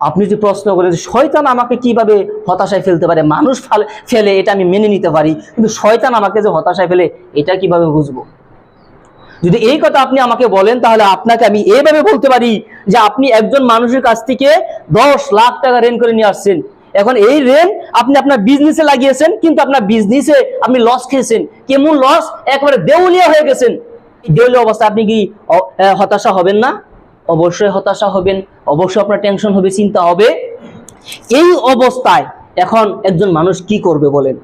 আপনি যে প্রশ্ন করেন শয়তান আমাকে কিভাবে হতাশায় ফেলতে পারে, মানুষ ফেলে এটা আমি মেনে নিতে পারি, কিন্তু শয়তান আমাকে যে হতাশায় ফেলে এটা কিভাবে বুঝবো? যদি এই কথা আপনি আমাকে বলেন তাহলে আপনাকে আমি এইভাবে বলতে পারি যে আপনি একজন মানুষের কাছ থেকে 10 লাখ টাকা ঋণ করে নিয়ে আসছেন। এখন এই ঋণ আপনি আপনার বিজনেসে লাগিয়েছেন, কিন্তু আপনার বিজনেসে আপনি লস খেয়েছেন। কেমন লস? একেবারে দেউলিয়া হয়ে গেছেন। দেউলিয়া অবস্থায় আপনি কি হতাশা হবেন না? অবশ্যই হতাশা হবেন, অবশ্যই আপনার টেনশন হবে, চিন্তা হবে। এই অবস্থায় এখন একজন মানুষ কি করবে বলেন?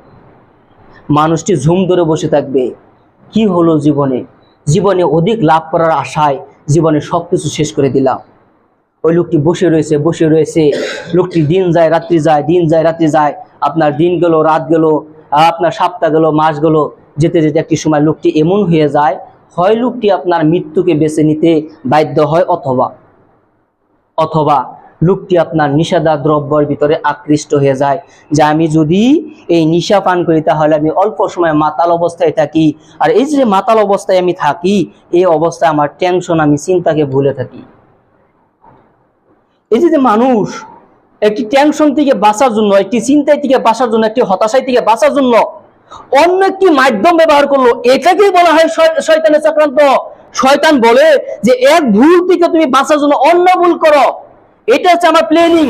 মানুষটি ঝুম ধরে বসে থাকবে। কি হলো জীবনে? জীবনে অধিক লাভ করার আশায় জীবনে সবকিছু শেষ করে দিলাম। ওই লোকটি বসে রয়েছে। লোকটি দিন যায় রাত্রি যায়, দিন যায় রাত্রি যায়। আপনার দিন গেল, রাত গেল, আপনার সপ্তাহ গেল, মাস গেল। যেতে যেতে একটি সময় লোকটি এমন হয়ে যায়, হয় লোকটি আপনার মৃত্যুকে বেছে নিতে বাধ্য হয়, অথবা লোকটি আপনার নিষেধাজ্ঞা দ্রব্যের ভিতরে আকৃষ্ট হয়ে যায়, যে আমি যদি এই নিশা পান করি তাহলে আমি অল্প সময় মাতাল অবস্থায় থাকি। আর এই যে মাতাল অবস্থায় আমি থাকি, এই অবস্থায় আমার টেনশন, আমি চিন্তাকে ভুলে থাকি। এই যে মানুষ একটি টেনশন থেকে বাঁচার জন্য, একটি চিন্তায় থেকে বাঁচার জন্য, একটি হতাশায় থেকে বাঁচার জন্য অন্য একটি মাধ্যম ব্যবহার করলো, এটাকেই বলা হয় শয়তানের চক্রান্ত। শয়তান বলে যে এক ভুল থেকে তুমি বাঁচার জন্য অন্য ভুল করো, এটা হচ্ছে আমার প্ল্যানিং।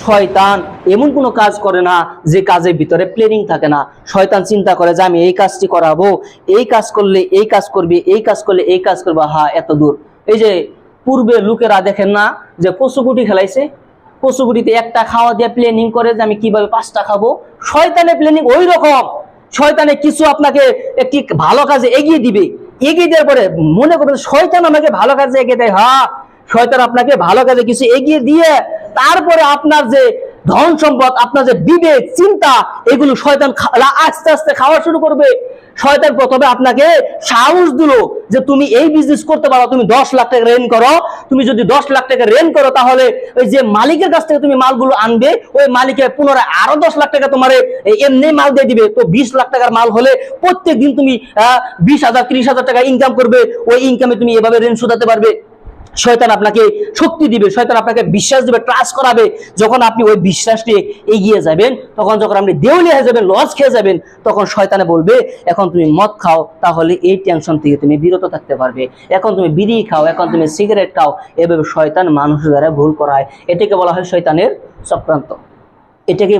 শয়তান এমন কোনো কাজ করে না যে কাজের ভিতরে প্ল্যানিং থাকে না। শয়তান চিন্তা করে যে আমি এই কাজটি করাবো, এই কাজ করলে এই কাজ করবি, এই কাজ করলে এই কাজ করবো। হ্যাঁ, এত দূর। এই যে পূর্বে লোকেরা দেখেন না যে কচুগুটি খেলাইছে, কচুগুটিতে একটা খাওয়া দিয়ে প্ল্যানিং করে যে আমি কিভাবে 5টা খাবো। শয়তানের প্ল্যানিং ওই রকম। শয়তানে কিছু আপনাকে একটি ভালো কাজে এগিয়ে দিবে, এগিয়ে দেওয়ার পরে মনে করবেন শয়তান আমাকে ভালো কাজে এগিয়ে দেয়। হ্যাঁ, শয়তান আপনাকে ভালো কাজে কিছু এগিয়ে দিয়ে তারপরে আপনার যে ধন সম্পদ, আপনার যে বিবেক চিন্তা, এগুলো শয়তান আস্তে আস্তে খাওয়া শুরু করবে। শয়তান প্রথমে আপনাকে সাহস দিল যে তুমি এই বিজনেস করতে পারো, তুমি 10 লাখ টাকা ঋণ করো। তুমি যদি 10 লাখ টাকা ঋণ করো তাহলে ওই যে মালিকের কাছ থেকে তুমি মালগুলো আনবে, ওই মালিকে পুনরায় আরো 10 লাখ টাকা তোমার এমনি মাল দিয়ে দিবে। তো 20 লাখ টাকার মাল হলে প্রত্যেকদিন তুমি 20,000 30,000 টাকা ইনকাম করবে। ওই ইনকামে তুমি এভাবে ঋণ শোধাতে পারবে। শয়তান আপনাকে শক্তি দিবে, শয়তান আপনাকে বিশ্বাস দিবে, ট্রাস্ট করাবে। যখন আপনি ওই বিশ্বাস নিয়ে এগিয়ে যাবেন, তখন যখন আপনি দেউলিয়া হয়ে যাবেন, লস খেয়ে যাবেন, তখন শয়তানে বলবে এখন তুমি মদ খাও, তাহলে এই টেনশন থেকে তুমি বিরত থাকতে পারবে। এখন তুমি বিড়ি খাও, এখন তুমি সিগারেট খাও। এভাবে শয়তান মানুষের দ্বারা ভুল করায়। এটাকে বলা হয় শয়তানের চক্রান্ত। এটাকে